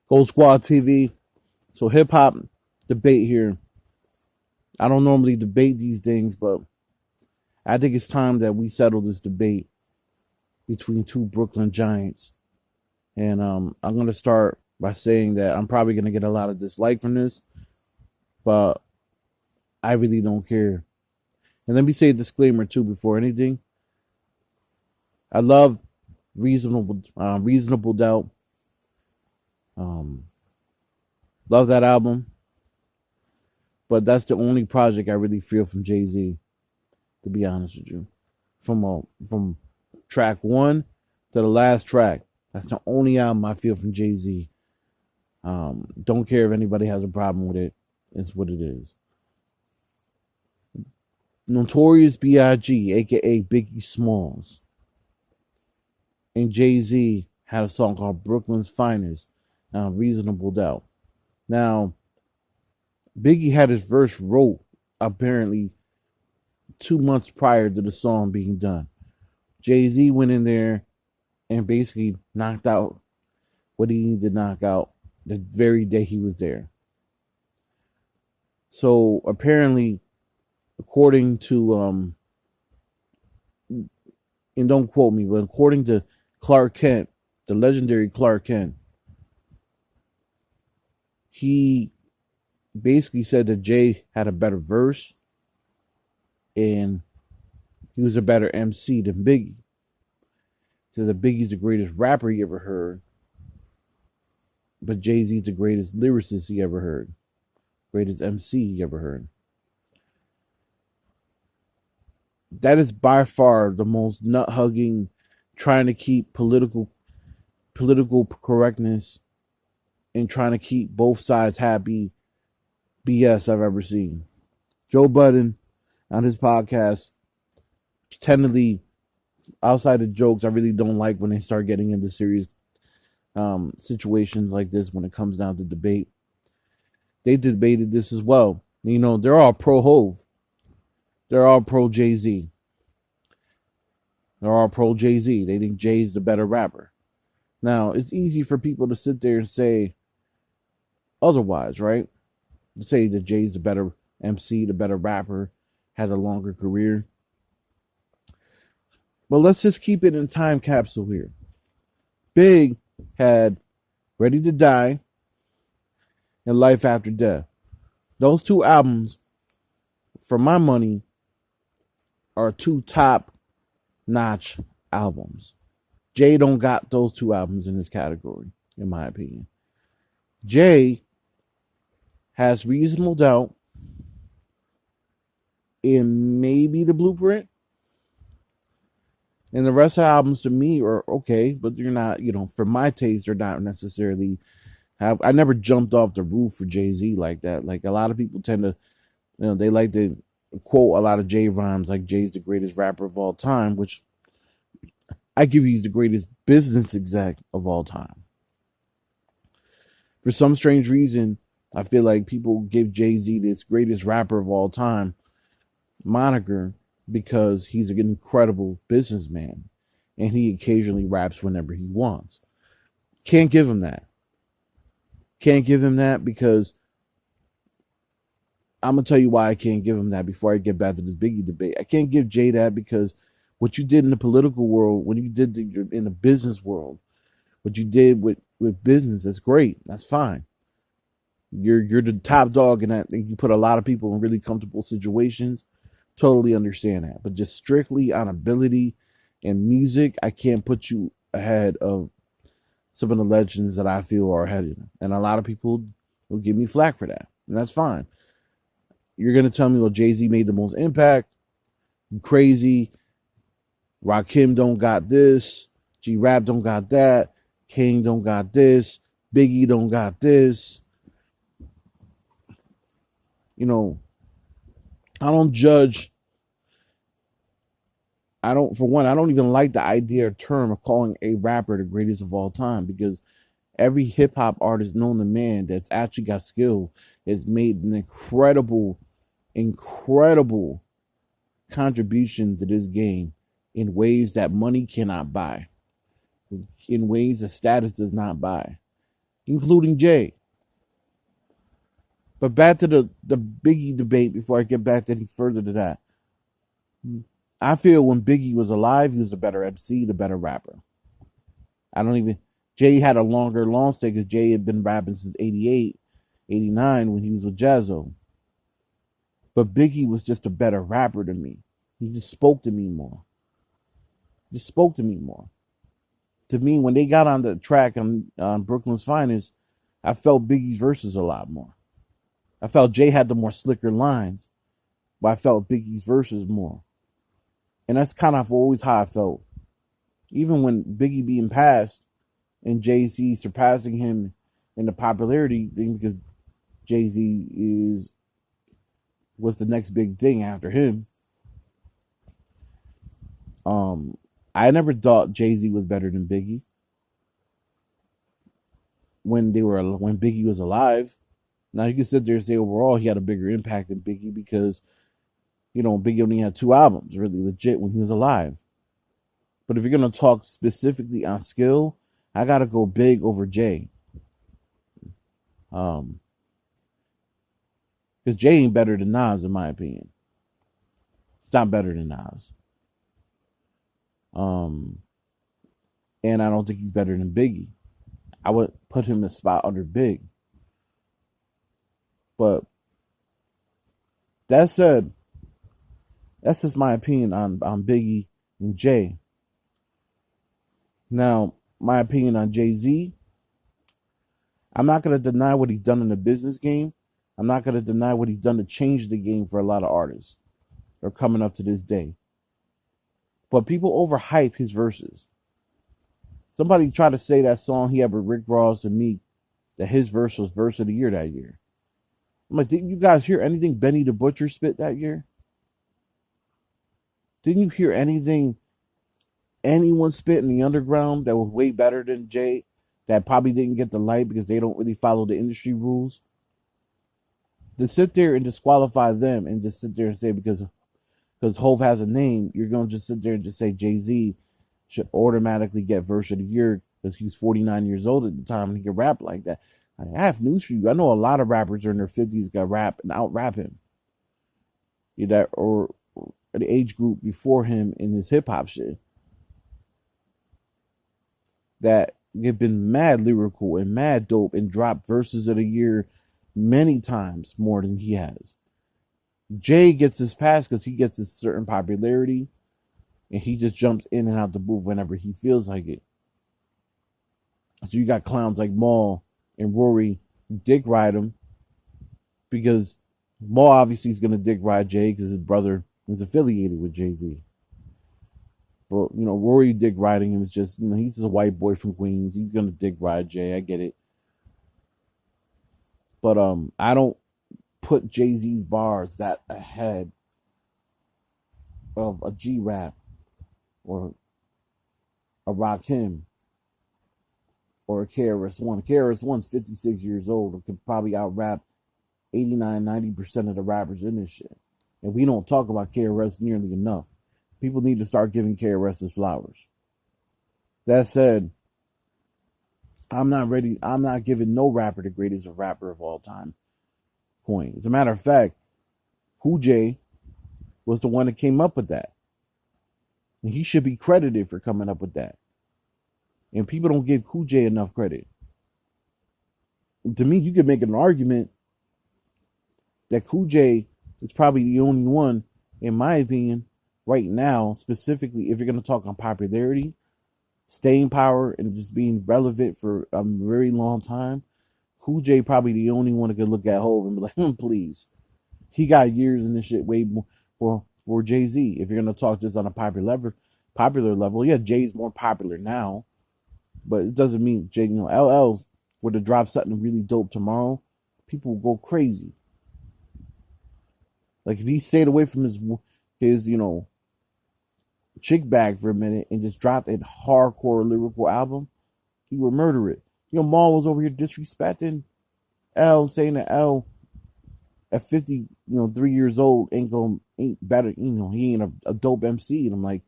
Gold Squad TV. So hip hop debate here. I don't normally debate these things, but I think it's time that we settle this debate between two Brooklyn Giants. And I'm going to start by saying that I'm probably going to get a lot of dislike from this, but I really don't care. And let me say a disclaimer too before anything. I love Reasonable Doubt. Love that album, but that's the only project I really feel from Jay-Z. To be honest with you, from track one to the last track, that's the only album I feel from Jay-Z. Don't care if anybody has a problem with it. It's what it is. Notorious B.I.G., a.k.a. Biggie Smalls, and Jay-Z had a song called Brooklyn's Finest, Reasonable Doubt. Now, Biggie had his verse wrote apparently 2 months prior to the song being done. Jay-Z went in there and basically knocked out what he needed to knock out the very day he was there. So apparently, according to and don't quote me, but according to Clark Kent, the legendary Clark Kent, he basically said that Jay had a better verse and he was a better MC than Biggie. He said that Biggie's the greatest rapper he ever heard, but Jay-Z's the greatest lyricist he ever heard, greatest MC he ever heard. That is by far the most nut-hugging, trying to keep political correctness and trying to keep both sides happy BS I've ever seen. Joe Budden on his podcast, tentatively, outside of jokes, I really don't like when they start getting into serious situations like this when it comes down to debate. They debated this as well. You know, they're all pro Hove. They're all pro Jay-Z. They're all pro Jay-Z. They think Jay's the better rapper. Now, it's easy for people to sit there and say otherwise, right? Say that Jay's the better MC, the better rapper, had a longer career. But let's just keep it in time capsule here. Big had Ready to Die and Life After Death. Those two albums, for my money, are two top-notch albums. Jay don't got those two albums in this category, in my opinion. Jay has Reasonable Doubt and maybe The Blueprint. And the rest of the albums to me are okay, but they're not, for my taste, they're not necessarily I never jumped off the roof for Jay-Z like that. Like a lot of people tend to, they like to quote a lot of Jay rhymes like Jay's the greatest rapper of all time, which I give you he's the greatest business exec of all time. For some strange reason, I feel like people give Jay-Z this greatest rapper of all time moniker because he's an incredible businessman and he occasionally raps whenever he wants. Can't give him that. Can't give him that because I'm going to tell you why I can't give him that before I get back to this Biggie debate. I can't give Jay that because what you did in the political world, when you did in the business world, what you did with business, that's great. That's fine. You're the top dog in that. You put a lot of people in really comfortable situations. Totally understand that. But just strictly on ability and music, I can't put you ahead of some of the legends that I feel are ahead of you. And a lot of people will give me flack for that. And that's fine. You're going to tell me, well, Jay-Z made the most impact. You crazy. Rakim don't got this. G.o.a.t don't got that. King don't got this. Biggie don't got this. I don't judge. I don't even like the idea or term of calling a rapper the greatest of all time because every hip hop artist known to man that's actually got skill has made an incredible contribution to this game in ways that money cannot buy, in ways that status does not buy. including Jay. But back to the Biggie debate before I get back any further to that. I feel when Biggie was alive, he was a better MC, the better rapper. I don't even. Jay had a longer long stay because Jay had been rapping since 88, 89 when he was with Jazzo. But Biggie was just a better rapper than me. He just spoke to me more. Just spoke to me more. To me, when they got on the track on Brooklyn's Finest, I felt Biggie's verses a lot more. I felt Jay had the more slicker lines, but I felt Biggie's verses more. And that's kind of always how I felt. Even when Biggie being passed and Jay-Z surpassing him in the popularity thing because Jay-Z was the next big thing after him. I never thought Jay-Z was better than Biggie when Biggie was alive. Now you can sit there and say overall he had a bigger impact than Biggie because, Biggie only had 2 albums really legit when he was alive. But if you're gonna talk specifically on skill, I gotta go Big over Jay. Because Jay ain't better than Nas in my opinion. It's not better than Nas. And I don't think he's better than Biggie. I would put him in a spot under Big. But that said, that's just my opinion on Biggie and Jay. Now, my opinion on Jay-Z, I'm not going to deny what he's done in the business game. I'm not going to deny what he's done to change the game for a lot of artists that are coming up to this day. But people overhype his verses. Somebody tried to say that song he had with Rick Ross and Meek, that his verse was verse of the year that year. I'm like, didn't you guys hear anything Benny the Butcher spit that year? Didn't you hear anything anyone spit in the underground that was way better than Jay that probably didn't get the light because they don't really follow the industry rules? To sit there and disqualify them and just sit there and say because Hov has a name, you're going to just sit there and just say Jay-Z should automatically get verse of the year because he was 49 years old at the time and he could rap like that. I have news for you. I know a lot of rappers are in their 50s got rap and out-rap him. Or the age group before him in his hip-hop shit. That have been mad lyrical and mad dope and dropped verses of the year many times more than he has. Jay gets his pass because he gets his certain popularity and he just jumps in and out the booth whenever he feels like it. So you got clowns like Maul and Rory dick ride him because Maul obviously is going to dick ride Jay because his brother is affiliated with Jay-Z. But, Rory dick riding him is just, he's just a white boy from Queens. He's going to dick ride Jay. I get it. But I don't put Jay-Z's bars that ahead of a G.o.a.t or a Rakim or a KRS-One. KRS-One's 56 years old and could probably out-rap 89-90% of the rappers in this shit. And we don't talk about KRS nearly enough. People need to start giving KRS his flowers. That said, I'm not giving no rapper the greatest rapper of all time coin. As a matter of fact, Cool was the one that came up with that. And he should be credited for coming up with that. And people don't give Cool enough credit. To me, you could make an argument that Cool is probably the only one, in my opinion, right now, specifically, if you're going to talk on popularity, staying power, and just being relevant for a very long time, Cool probably the only one that could look at Hov and be like, please. He got years in this shit way more for Jay-Z. If you're going to talk just on a popular level, yeah, Jay's more popular now, but it doesn't mean Jay, LL's were to drop something really dope tomorrow, people will go crazy. Like if he stayed away from his chick bag for a minute and just dropped a hardcore lyrical album, he would murder it. Maul was over here disrespecting L, saying that L at 3 years old ain't better, he ain't a dope MC. And I'm like,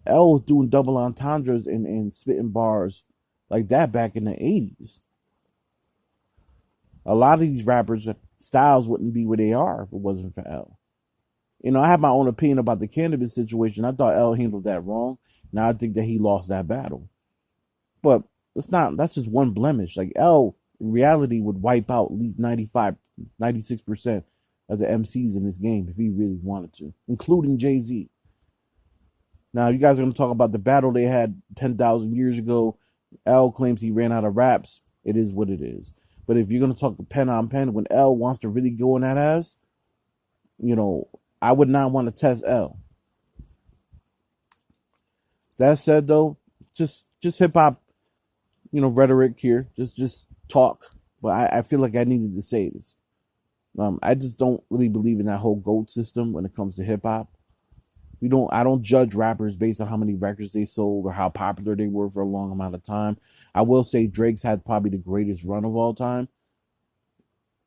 L was doing double entendres and spitting bars like that back in the 80s. A lot of these rappers' styles wouldn't be where they are if it wasn't for L. I have my own opinion about the cannabis situation. I thought L handled that wrong. Now I think that he lost that battle. But it's not, that's just one blemish. Like L in reality would wipe out at least 95, 96% of the MCs in this game if he really wanted to, including Jay-Z. Now, you guys are going to talk about the battle they had 10,000 years ago. L claims he ran out of raps. It is what it is. But if you're going to talk pen on pen, when L wants to really go in that ass, I would not want to test L. That said, though, just hip hop, rhetoric here. Just talk. But I feel like I needed to say this. I just don't really believe in that whole GOAT system when it comes to hip hop. I don't judge rappers based on how many records they sold or how popular they were for a long amount of time. I will say Drake's had probably the greatest run of all time,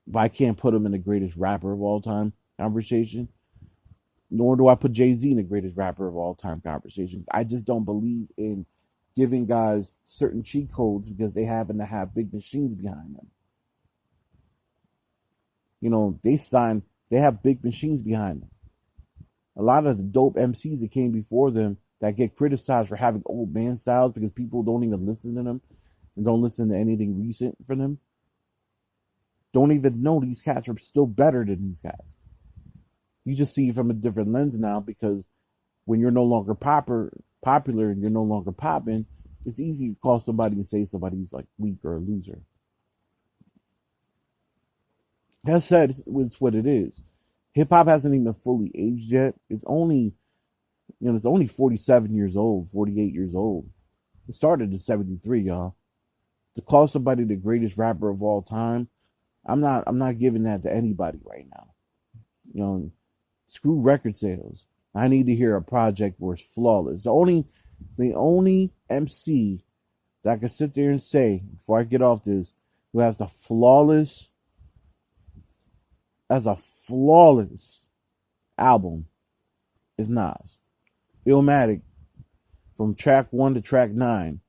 but I can't put him in the greatest rapper of all time conversation. Nor do I put Jay-Z in the greatest rapper of all time conversations. I just don't believe in giving guys certain cheat codes because they happen to have big machines behind them. They have big machines behind them. A lot of the dope MCs that came before them that get criticized for having old man styles because people don't even listen to them and don't listen to anything recent from them, don't even know these cats are still better than these guys. You just see it from a different lens now because when you're no longer popular and you're no longer popping, it's easy to call somebody and say somebody's like weak or a loser. That said, it's what it is. Hip hop hasn't even fully aged yet. It's only 47 years old, 48 years old. It started in 73, y'all. To call somebody the greatest rapper of all time, I'm not giving that to anybody right now. Screw record sales. I need to hear a project where it's flawless. The only MC that I can sit there and say before I get off this who has a flawless album is Nas. Illmatic from track 1 to track 9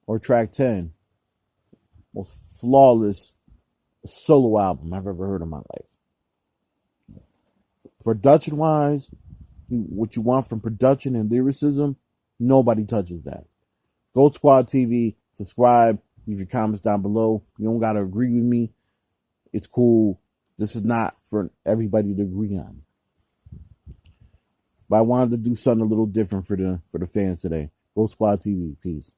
or track 10, most flawless solo album I've ever heard in my life. Production wise, what you want from production and lyricism, nobody touches that. Goat Squad TV, subscribe, leave your comments down below. You don't gotta agree with me. It's cool. This is not for everybody to agree on. But I wanted to do something a little different for the fans today. Goat Squad TV. Peace.